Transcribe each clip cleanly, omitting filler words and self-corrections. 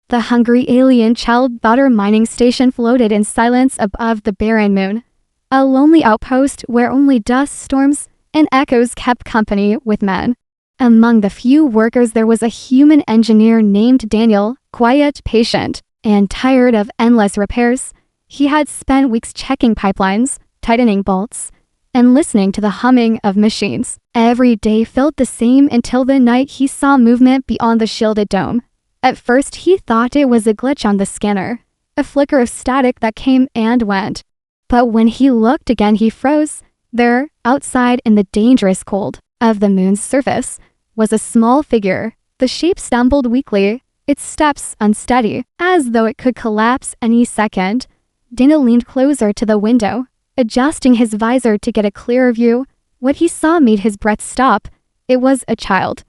The hungry alien child butter mining station floated in silence above the barren moon. A lonely outpost where only dust storms and echoes kept company with men. Among the few workers there was a human engineer named Daniel, quiet, patient, and tired of endless repairs. He had spent weeks checking pipelines, tightening bolts, and listening to the humming of machines. Every day felt the same until the night he saw movement beyond the shielded dome. At first he thought it was a glitch on the scanner, a flicker of static that came and went. But when he looked again he froze. There, outside in the dangerous cold of the moon's surface, was a small figure. The shape stumbled weakly, its steps unsteady, as though it could collapse any second. Daniel leaned closer to the window, adjusting his visor to get a clearer view. What he saw made his breath stop. It was a child,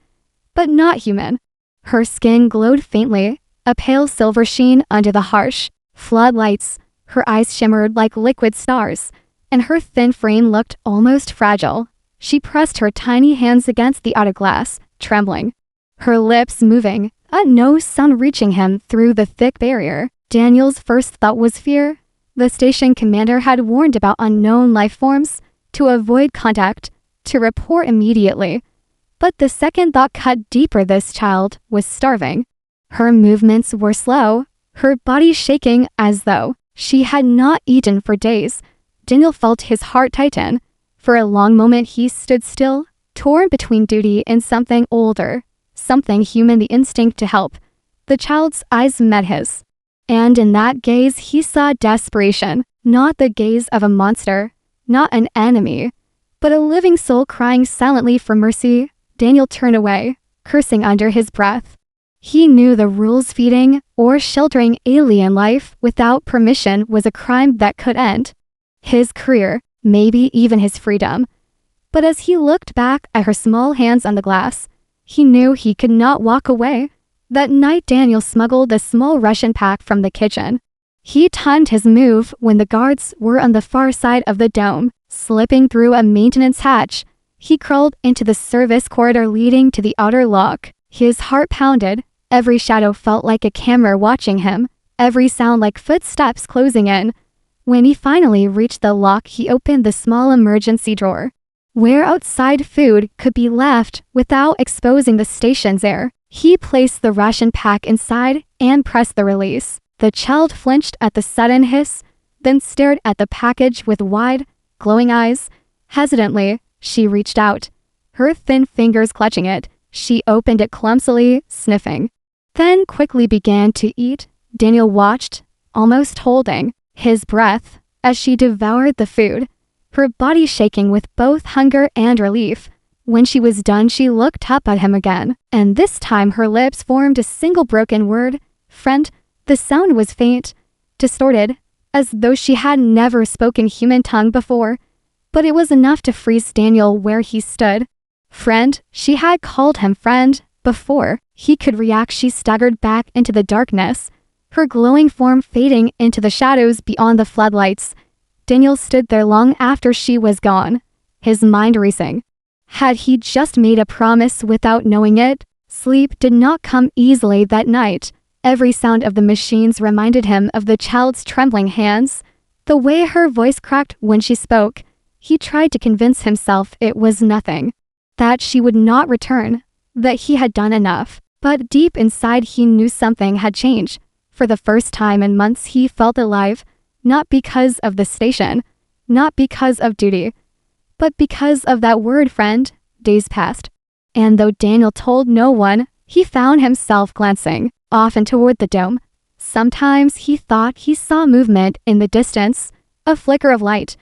but not human. Her skin glowed faintly, a pale silver sheen under the harsh floodlights. Her eyes shimmered like liquid stars, and her thin frame looked almost fragile. She pressed her tiny hands against the outer glass, trembling, her lips moving, no sound reaching him through the thick barrier. Daniel's first thought was fear. The station commander had warned about unknown life forms, to avoid contact, to report immediately. But the second thought cut deeper. This child was starving. Her movements were slow, her body shaking as though she had not eaten for days. Daniel felt his heart tighten. For a long moment he stood still, torn between duty and something older, something human, the instinct to help. The child's eyes met his, and in that gaze he saw desperation, not the gaze of a monster, not an enemy, but a living soul crying silently for mercy. Daniel turned away, cursing under his breath. He knew the rules. Feeding or sheltering alien life without permission was a crime that could end his career, maybe even his freedom. But as he looked back at her small hands on the glass, he knew he could not walk away. That night Daniel smuggled a small Russian pack from the kitchen. He timed his move when the guards were on the far side of the dome. Slipping through a maintenance hatch, he crawled into the service corridor leading to the outer lock. His heart pounded. Every shadow felt like a camera watching him, every sound like footsteps closing in. When he finally reached the lock, he opened the small emergency drawer, where outside food could be left without exposing the station's air. He placed the ration pack inside and pressed the release. The child flinched at the sudden hiss, then stared at the package with wide, glowing eyes. Hesitantly, she reached out, her thin fingers clutching it. She opened it clumsily, sniffing, then quickly began to eat. Daniel watched, almost holding his breath, as she devoured the food, her body shaking with both hunger and relief. When she was done, she looked up at him again, and this time her lips formed a single broken word, "Friend." The sound was faint, distorted, as though she had never spoken human tongue before, but it was enough to freeze Daniel where he stood. Friend, she had called him friend. Before he could react, she staggered back into the darkness, her glowing form fading into the shadows beyond the floodlights. Daniel stood there long after she was gone, his mind racing. Had he just made a promise without knowing it? Sleep did not come easily that night. Every sound of the machines reminded him of the child's trembling hands, the way her voice cracked when she spoke. He tried to convince himself it was nothing, that she would not return, that he had done enough. But deep inside he knew something had changed. For the first time in months he felt alive, not because of the station, not because of duty, but because of that word friend. Days passed, and though Daniel told no one, he found himself glancing often toward the dome. Sometimes he thought he saw movement in the distance, a flicker of light,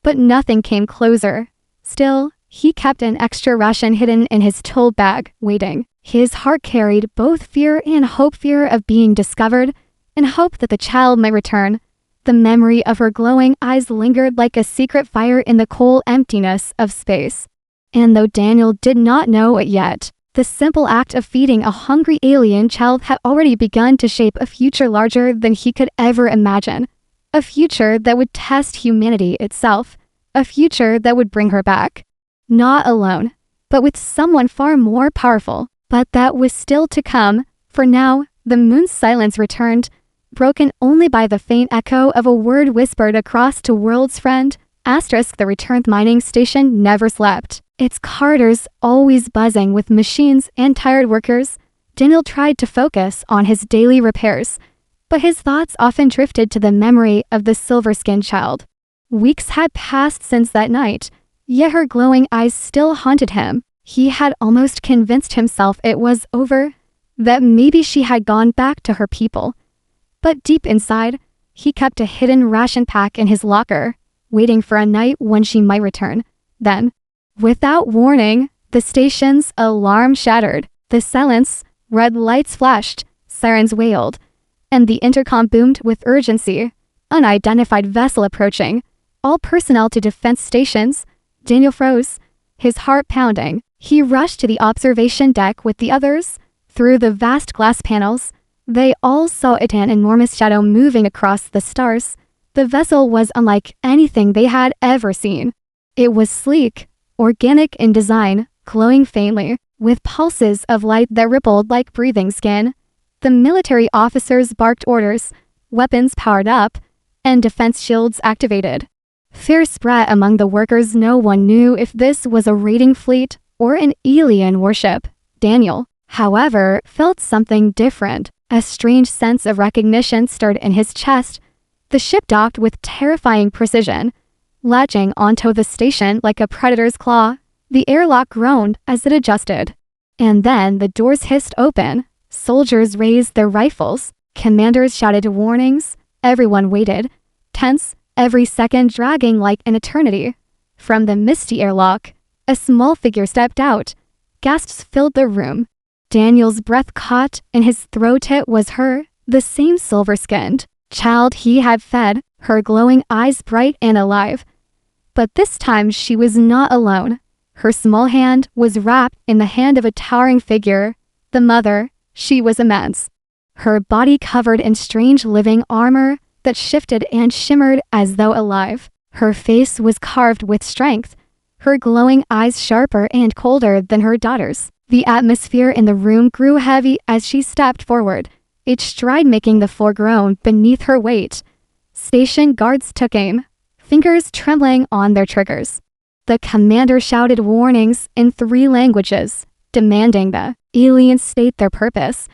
but nothing came closer. Still, he kept an extra ration hidden in his tool bag, waiting. His heart carried both fear and hope, fear of being discovered, and hope that the child might return. The memory of her glowing eyes lingered like a secret fire in the cold emptiness of space. And though Daniel did not know it yet, the simple act of feeding a hungry alien child had already begun to shape a future larger than he could ever imagine. A future that would test humanity itself. A future that would bring her back. Not alone, but with someone far more powerful. But that was still to come. For now, The moon's silence returned, broken only by the faint echo of a word whispered across to world's friend. The returned mining station never slept, its corridors always buzzing with machines and tired workers. Daniel tried to focus on his daily repairs, but his thoughts often drifted to the memory of the silver-skinned child. Weeks had passed since that night, yet her glowing eyes still haunted him. He had almost convinced himself it was over, that maybe she had gone back to her people. But deep inside, he kept a hidden ration pack in his locker, waiting for a night when she might return. Then, without warning, the station's alarm shattered. The silence, red lights flashed, sirens wailed, and the intercom boomed with urgency. Unidentified vessel approaching. All personnel to defense stations. Daniel froze, his heart pounding. He rushed to the observation deck with the others. Through the vast glass panels, they all saw an enormous shadow moving across the stars. The vessel was unlike anything they had ever seen. It was sleek, organic in design, glowing faintly, with pulses of light that rippled like breathing skin. The military officers barked orders, weapons powered up, and defense shields activated. Fear spread among the workers. No one knew if this was a raiding fleet or an alien warship. Daniel, however, felt something different. A strange sense of recognition stirred in his chest. The ship docked with terrifying precision, latching onto the station like a predator's claw. The airlock groaned as it adjusted. And then the doors hissed open. Soldiers raised their rifles. Commanders shouted warnings. Everyone waited, tense, every second dragging like an eternity. From the misty airlock, a small figure stepped out. Gasps filled the room. Daniel's breath caught in his throat. It was her, the same silver-skinned child he had fed, her glowing eyes bright and alive. But this time she was not alone. Her small hand was wrapped in the hand of a towering figure. The mother, she was immense. Her body covered in strange living armor that shifted and shimmered as though alive. Her face was carved with strength, her glowing eyes sharper and colder than her daughter's. The atmosphere in the room grew heavy as she stepped forward, each stride making the floor groan beneath her weight. Station guards took aim, fingers trembling on their triggers. The commander shouted warnings in 3 languages, demanding the aliens state their purpose.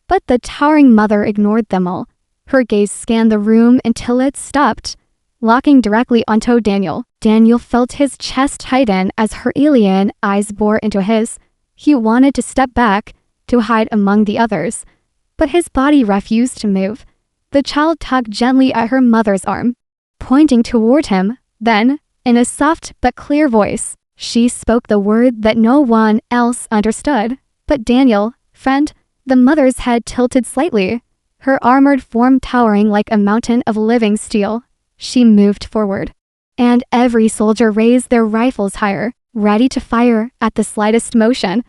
But the towering mother ignored them all. Her gaze scanned the room until it stopped, locking directly onto Daniel. Daniel felt his chest tighten as her alien eyes bore into his. He wanted to step back, to hide among the others, but his body refused to move. The child tugged gently at her mother's arm, pointing toward him. Then, in a soft but clear voice, she spoke the word that no one else understood. But Daniel, friend, the mother's head tilted slightly, her armored form towering like a mountain of living steel. She moved forward, and every soldier raised their rifles higher, ready to fire at the slightest motion.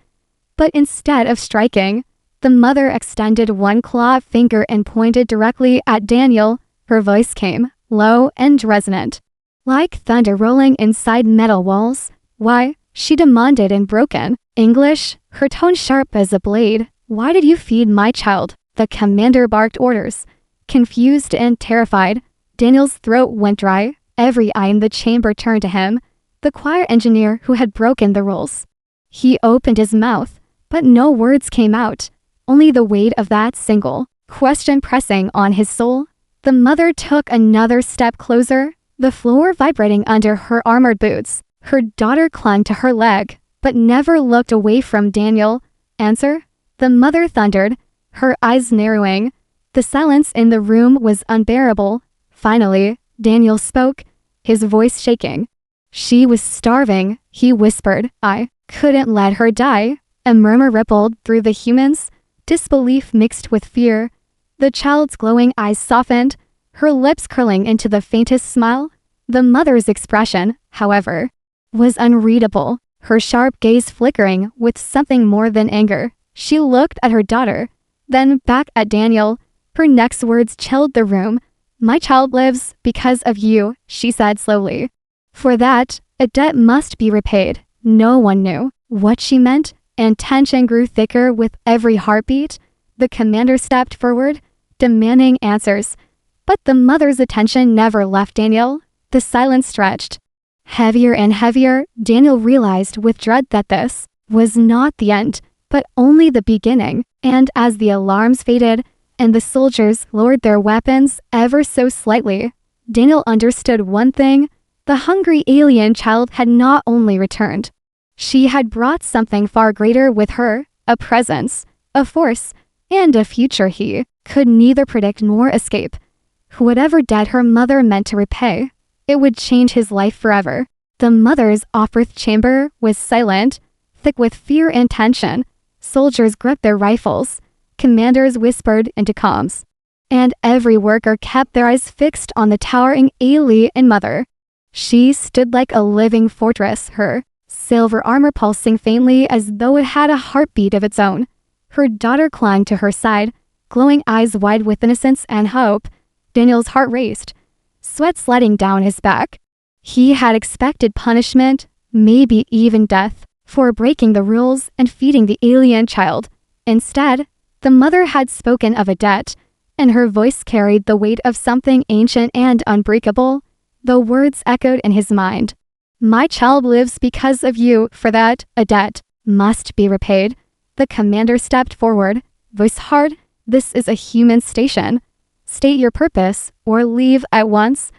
But instead of striking, the mother extended one clawed finger and pointed directly at Daniel. Her voice came, low and resonant, like thunder rolling inside metal walls. "Why?" she demanded in broken English, her tone sharp as a blade. "Why did you feed my child?" The commander barked orders. Confused and terrified, Daniel's throat went dry. Every eye in the chamber turned to him, the choir engineer who had broken the rules. He opened his mouth, but no words came out, only the weight of that single question pressing on his soul. The mother took another step closer, the floor vibrating under her armored boots. Her daughter clung to her leg, but never looked away from Daniel. "Answer?" the mother thundered, her eyes narrowing. The silence in the room was unbearable. Finally, Daniel spoke, his voice shaking. "She was starving," he whispered. "I couldn't let her die." A murmur rippled through the humans, disbelief mixed with fear. The child's glowing eyes softened, her lips curling into the faintest smile. The mother's expression, however, was unreadable, her sharp gaze flickering with something more than anger. She looked at her daughter, then back at Daniel. Her next words chilled the room. "My child lives because of you," she said slowly. For that, a debt must be repaid. No one knew what she meant, and tension grew thicker with every heartbeat. The commander stepped forward, demanding answers. But the mother's attention never left Daniel. The silence stretched. Heavier and heavier, Daniel realized with dread that this was not the end, but only the beginning. And as the alarms faded and the soldiers lowered their weapons ever so slightly, Daniel understood one thing. The hungry alien child had not only returned. She had brought something far greater with her, a presence, a force, and a future he could neither predict nor escape. Whatever debt her mother meant to repay, it would change his life forever. The mother's off-earth chamber was silent, thick with fear and tension. Soldiers gripped their rifles. Commanders whispered into comms. And every worker kept their eyes fixed on the towering alien mother. She stood like a living fortress, her silver armor pulsing faintly as though it had a heartbeat of its own. Her daughter clung to her side, glowing eyes wide with innocence and hope. Daniel's heart raced, sweat sledding down his back. He had expected punishment, maybe even death, for breaking the rules and feeding the alien child. Instead, the mother had spoken of a debt, and her voice carried the weight of something ancient and unbreakable. The words echoed in his mind. My child lives because of you. For that, a debt must be repaid. The commander stepped forward, voice hard. This is a human station. State your purpose or leave at once.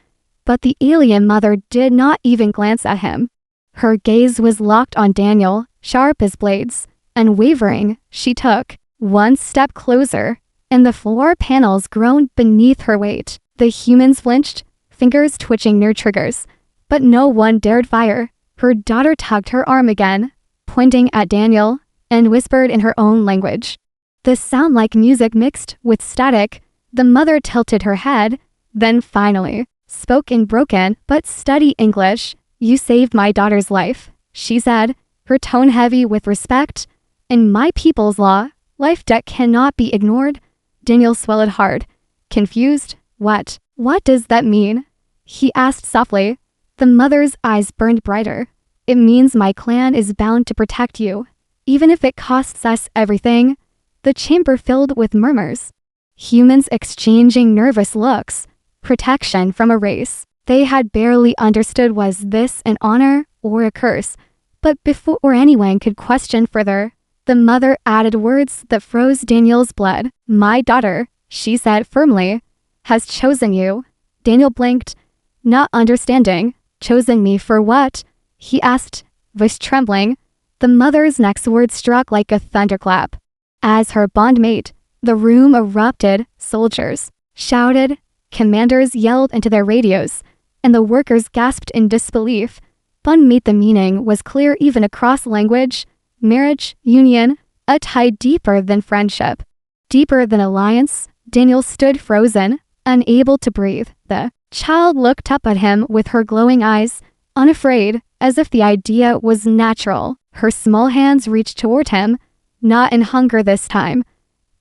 But the alien mother did not even glance at him. Her gaze was locked on Daniel, sharp as blades. Unwavering, she took one step closer, and the floor panels groaned beneath her weight. The humans flinched, fingers twitching near triggers, but no one dared fire. Her daughter tugged her arm again, pointing at Daniel, and whispered in her own language. The sound like music mixed with static. The mother tilted her head, then finally spoke in broken but steady English. You saved my daughter's life, she said, her tone heavy with respect. In my people's law, life debt cannot be ignored. Daniel swallowed hard, confused. What does that mean? He asked softly. The mother's eyes burned brighter. It means my clan is bound to protect you, even if it costs us everything. The chamber filled with murmurs. Humans exchanging nervous looks. Protection from a race they had barely understood. Was this an honor or a curse? But before anyone could question further, the mother added words that froze Daniel's blood. My daughter, she said firmly, has chosen you. Daniel blinked, not understanding. Chosen me for what? He asked, voice trembling. The mother's next words struck like a thunderclap. As her bondmate, the room erupted. Soldiers shouted, commanders yelled into their radios, and the workers gasped in disbelief. Bondmate, the meaning was clear even across language. Marriage, union, a tie deeper than friendship, deeper than alliance. Daniel stood frozen, unable to breathe. The child looked up at him with her glowing eyes, unafraid, as if the idea was natural. Her small hands reached toward him, not in hunger this time,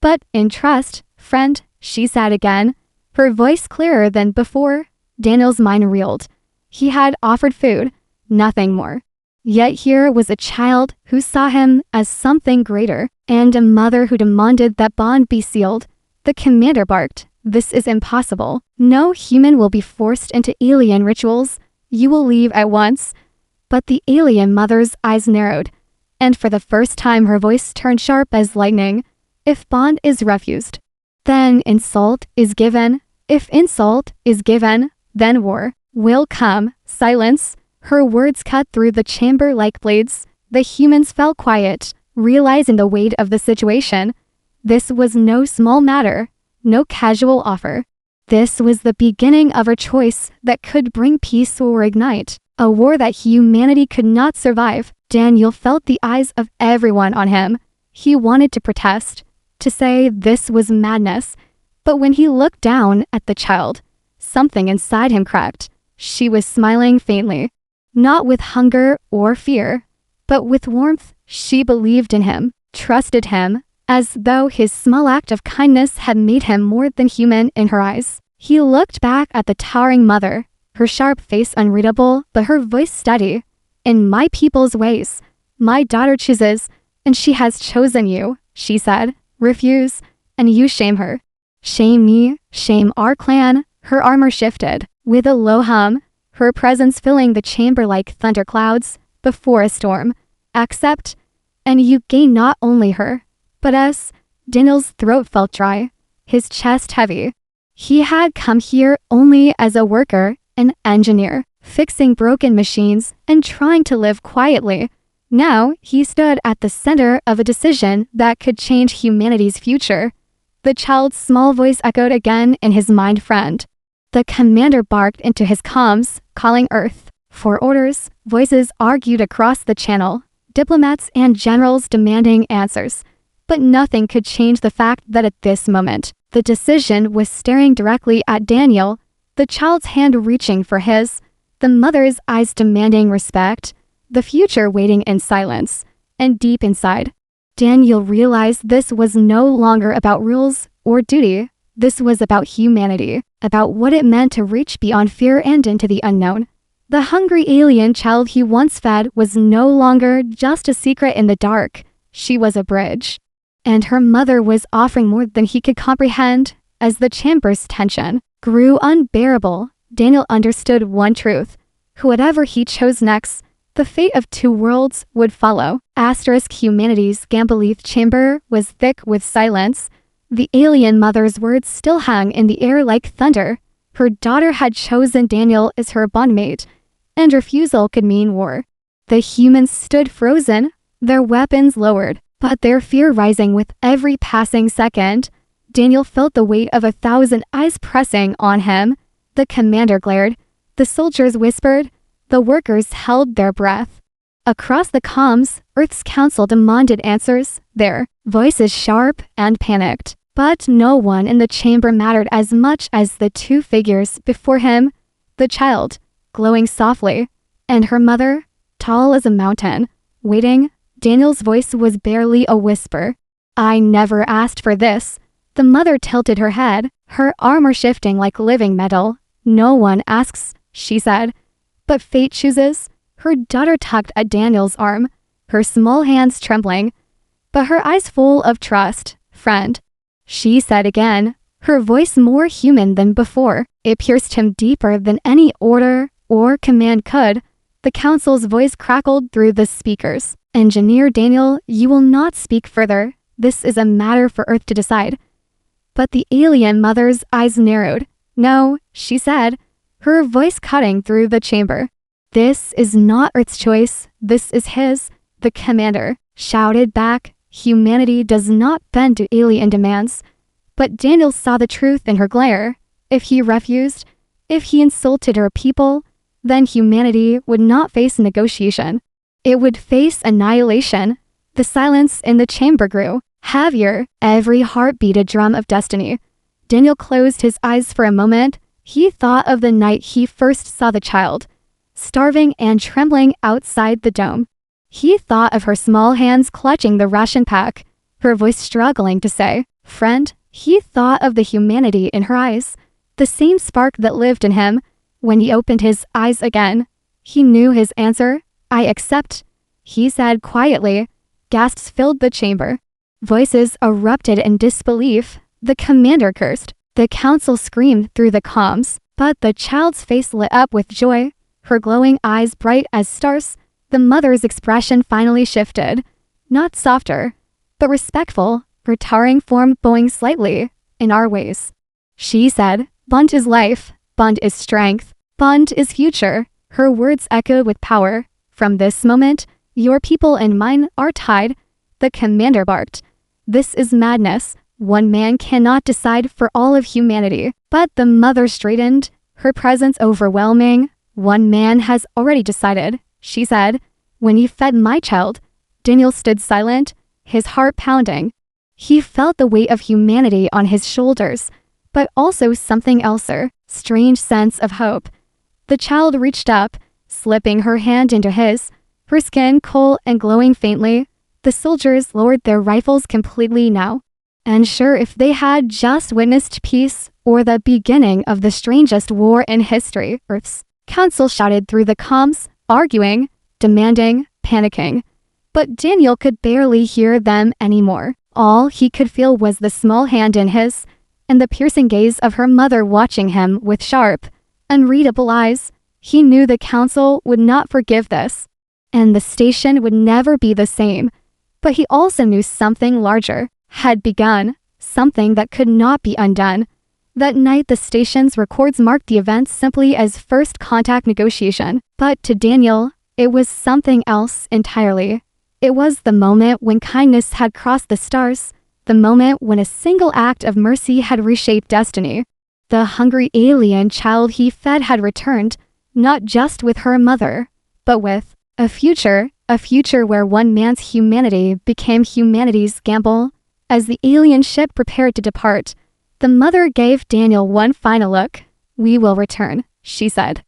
but in trust. Friend, she said again, her voice clearer than before. Daniel's mind reeled. He had offered food, nothing more. Yet here was a child who saw him as something greater, and a mother who demanded that bond be sealed. The commander barked. This is impossible. No human will be forced into alien rituals. You will leave at once. But the alien mother's eyes narrowed, and for the first time her voice turned sharp as lightning. If bond is refused, then insult is given. If insult is given, then war will come. Silence. Her words cut through the chamber like blades. The humans fell quiet, realizing the weight of the situation. This was no small matter, no casual offer. This was the beginning of a choice that could bring peace or ignite a war that humanity could not survive. Daniel felt the eyes of everyone on him. He wanted to protest, to say this was madness. But when he looked down at the child, something inside him cracked. She was smiling faintly. Not with hunger or fear, but with warmth. She believed in him, trusted him, as though his small act of kindness had made him more than human in her eyes. He looked back at the towering mother, her sharp face unreadable, but her voice steady. In my people's ways, my daughter chooses, and she has chosen you, she said. Refuse, and you shame her. Shame me, shame our clan." Her armor shifted. With a low hum, her presence filling the chamber like thunderclouds before a storm. "Accept, and you gain not only her, but us." Daniel's throat felt dry, his chest heavy. He had come here only as a worker, an engineer, fixing broken machines and trying to live quietly. Now he stood at the center of a decision that could change humanity's future. The child's small voice echoed again in his mind. "Friend." The commander barked into his comms, calling Earth for orders. Voices argued across the channel, diplomats and generals demanding answers. But nothing could change the fact that at this moment, the decision was staring directly at Daniel, the child's hand reaching for his, the mother's eyes demanding respect, the future waiting in silence. And deep inside, Daniel realized this was no longer about rules or duty. This was about humanity, about what it meant to reach beyond fear and into the unknown. The hungry alien child he once fed was no longer just a secret in the dark. She was a bridge. And her mother was offering more than he could comprehend. As the chamber's tension grew unbearable, Daniel understood one truth. Whatever he chose next, the fate of two worlds would follow. Humanity's Gambleith chamber was thick with silence. The alien mother's words still hung in the air like thunder. Her daughter had chosen Daniel as her bondmate, and refusal could mean war. The humans stood frozen, their weapons lowered, but their fear rising with every passing second. Daniel felt the weight of 1,000 eyes pressing on him. The commander glared. The soldiers whispered. The workers held their breath. Across the comms, Earth's council demanded answers, their voices sharp and panicked. But no one in the chamber mattered as much as the two figures before him. The child, glowing softly, and her mother, tall as a mountain, waiting. Daniel's voice was barely a whisper. "I never asked for this." The mother tilted her head, her armor shifting like living metal. "No one asks," she said. "But fate chooses." Her daughter tugged at Daniel's arm, her small hands trembling, but her eyes full of trust. "Friend," she said again, her voice more human than before. It pierced him deeper than any order or command could. The council's voice crackled through the speakers. "Engineer Daniel, you will not speak further. This is a matter for Earth to decide." But the alien mother's eyes narrowed. "No," she said, her voice cutting through the chamber. "This is not Earth's choice. This is his." The commander shouted back. Humanity does not bend to alien demands. But Daniel saw the truth in her glare. If he refused, if he insulted her people, then humanity would not face negotiation. It would face annihilation. The silence in the chamber grew heavier, every heartbeat a drum of destiny. Daniel closed his eyes for a moment. He thought of the night he first saw the child, starving and trembling outside the dome. He thought of her small hands clutching the ration pack, her voice struggling to say, "Friend." He thought of the humanity in her eyes, the same spark that lived in him. When he opened his eyes again, he knew his answer. "I accept," he said quietly. Gasps filled the chamber. Voices erupted in disbelief. The commander cursed. The council screamed through the comms, but the child's face lit up with joy, her glowing eyes bright as stars. The mother's expression finally shifted, not softer, but respectful, her towering form bowing slightly. "In our ways," she said, "Bond is life, Bond is strength, Bond is future." Her words echoed with power. "From this moment, your people and mine are tied." The commander barked. "This is madness. One man cannot decide for all of humanity." But the mother straightened, her presence overwhelming. "One man has already decided," she said. "When you fed my child." Daniel stood silent, his heart pounding. He felt the weight of humanity on his shoulders, but also something else, a strange sense of hope. The child reached up, slipping her hand into his, her skin cold and glowing faintly. The soldiers lowered their rifles completely now, unsure if they had just witnessed peace or the beginning of the strangest war in history. Earth's council shouted through the comms, arguing, demanding, panicking. But Daniel could barely hear them anymore. all he could feel was the small hand in his, and the piercing gaze of her mother watching him with sharp, unreadable eyes. He knew the council would not forgive this, and the station would never be the same. But he also knew something larger had begun, something that could not be undone. That night the station's records marked the event simply as first contact negotiation, but to Daniel, it was something else entirely. It was the moment when kindness had crossed the stars, the moment when a single act of mercy had reshaped destiny. The hungry alien child he fed had returned, not just with her mother, but with a future where one man's humanity became humanity's gamble. As the alien ship prepared to depart, the mother gave Daniel one final look. "We will return," she said.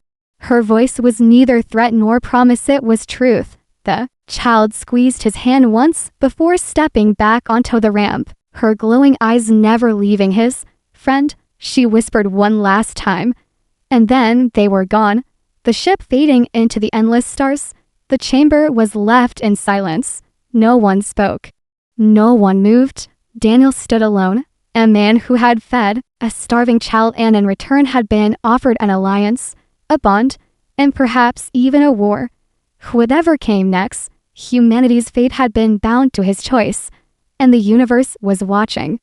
Her voice was neither threat nor promise, it was truth. The child squeezed his hand once before stepping back onto the ramp, her glowing eyes never leaving his. "Friend," she whispered one last time. And then they were gone, the ship fading into the endless stars. The chamber was left in silence. No one spoke. No one moved. Daniel stood alone, a man who had fed a starving child and in return had been offered an alliance, a bond, and perhaps even a war. Whatever came next, humanity's fate had been bound to his choice, and the universe was watching.